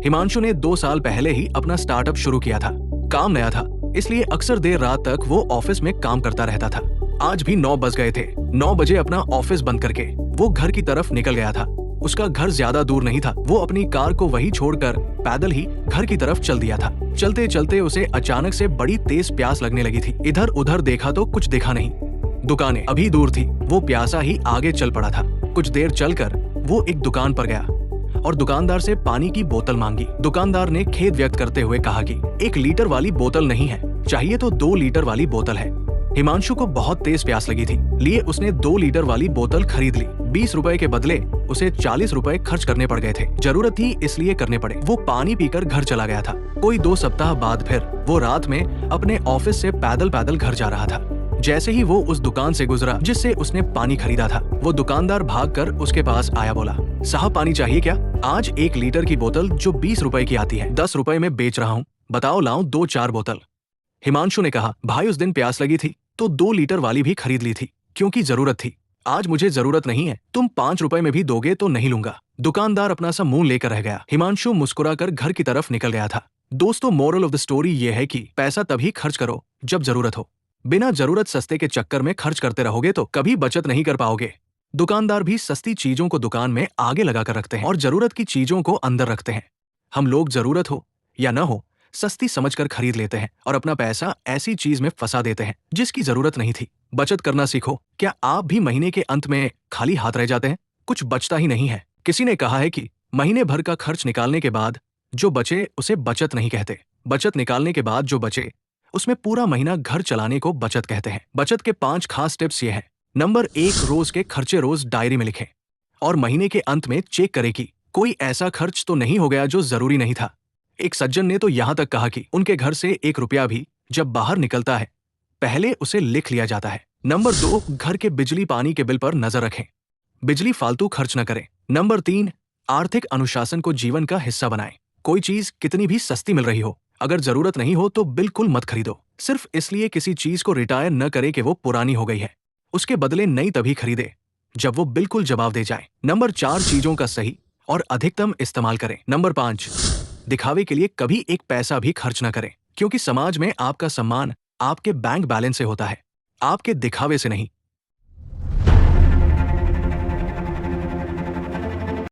हिमांशु ने 2 साल पहले ही अपना स्टार्टअप शुरू किया था। काम नया था, इसलिए अक्सर देर रात तक वो ऑफिस में काम करता रहता था। आज भी 9 बज गए थे। 9 बजे अपना ऑफिस बंद करके वो घर की तरफ निकल गया था। उसका घर ज्यादा दूर नहीं था। वो अपनी कार को वहीं छोड़कर पैदल ही घर की तरफ चल दिया था। चलते चलते उसे अचानक से बड़ी तेज प्यास लगने लगी थी। इधर उधर देखा तो कुछ दिखा नहीं। दुकानें अभी दूर थी। वो प्यासा ही आगे चल पड़ा था। कुछ देर चलकर वो एक दुकान पर गया और दुकानदार से पानी की बोतल मांगी। दुकानदार ने खेद व्यक्त करते हुए कहा कि 1 लीटर वाली बोतल नहीं है, चाहिए तो 2 लीटर वाली बोतल है। हिमांशु को बहुत तेज प्यास लगी थी, लिए उसने 2 लीटर वाली बोतल खरीद ली। 20 रुपए के बदले उसे 40 रुपए खर्च करने पड़ गए थे। जरूरत थी इसलिए करने पड़े। वो पानी पीकर घर चला गया था। कोई 2 सप्ताह बाद फिर वो रात में अपने ऑफिस से पैदल पैदल घर जा रहा था। जैसे ही वो उस दुकान से गुजरा जिससे उसने पानी खरीदा था, वो दुकानदार भागकर उसके पास आया। बोला, साहब पानी चाहिए क्या? आज 1 लीटर की बोतल जो 20 रुपए की आती है 10 रुपए में बेच रहा हूँ, बताओ लाऊं 2-4 बोतल। हिमांशु ने कहा, भाई उस दिन प्यास लगी थी तो 2 लीटर वाली भी खरीद ली थी क्योंकि जरूरत थी। आज मुझे जरूरत नहीं है, तुम 5 रुपए में भी दोगे तो नहीं लूंगा। दुकानदार अपना सा मुंह लेकर रह गया। हिमांशु मुस्कुराकर घर की तरफ निकल गया था। दोस्तों, मोरल ऑफ द स्टोरी ये है कि पैसा तभी खर्च करो जब जरूरत हो। बिना जरूरत सस्ते के चक्कर में खर्च करते रहोगे तो कभी बचत नहीं कर पाओगे। दुकानदार भी सस्ती चीजों को दुकान में आगे लगाकर रखते हैं और जरूरत की चीजों को अंदर रखते हैं। हम लोग जरूरत हो या न हो सस्ती समझकर खरीद लेते हैं और अपना पैसा ऐसी चीज में फंसा देते हैं जिसकी जरूरत नहीं थी। बचत करना सीखो। क्या आप भी महीने के अंत में खाली हाथ रह जाते हैं? कुछ बचता ही नहीं है। किसी ने कहा है कि महीने भर का खर्च निकालने के बाद जो बचे उसे बचत नहीं कहते। बचत निकालने के बाद जो बचे उसमें पूरा महीना घर चलाने को बचत कहते हैं। बचत के 5 खास टिप्स ये हैं। नंबर 1, रोज के खर्चे रोज डायरी में लिखें और महीने के अंत में चेक करें कि कोई ऐसा खर्च तो नहीं हो गया जो जरूरी नहीं था। एक सज्जन ने तो यहाँ तक कहा कि उनके घर से 1 रुपया भी जब बाहर निकलता है पहले उसे लिख लिया जाता है। नंबर 2, घर के बिजली पानी के बिल पर नजर रखें, बिजली फालतू खर्च न करें। नंबर 3, आर्थिक अनुशासन को जीवन का हिस्सा बनाएं। कोई चीज कितनी भी सस्ती मिल रही हो, अगर जरूरत नहीं हो तो बिल्कुल मत खरीदो। सिर्फ इसलिए किसी चीज को रिटायर न करे कि वो पुरानी हो गई है। उसके बदले नई तभी खरीदे जब वो बिल्कुल जवाब दे जाए। नंबर 4, चीजों का सही और अधिकतम इस्तेमाल करें। नंबर 5, दिखावे के लिए कभी एक पैसा भी खर्च न करें, क्योंकि समाज में आपका सम्मान आपके बैंक बैलेंस से होता है, आपके दिखावे से नहीं।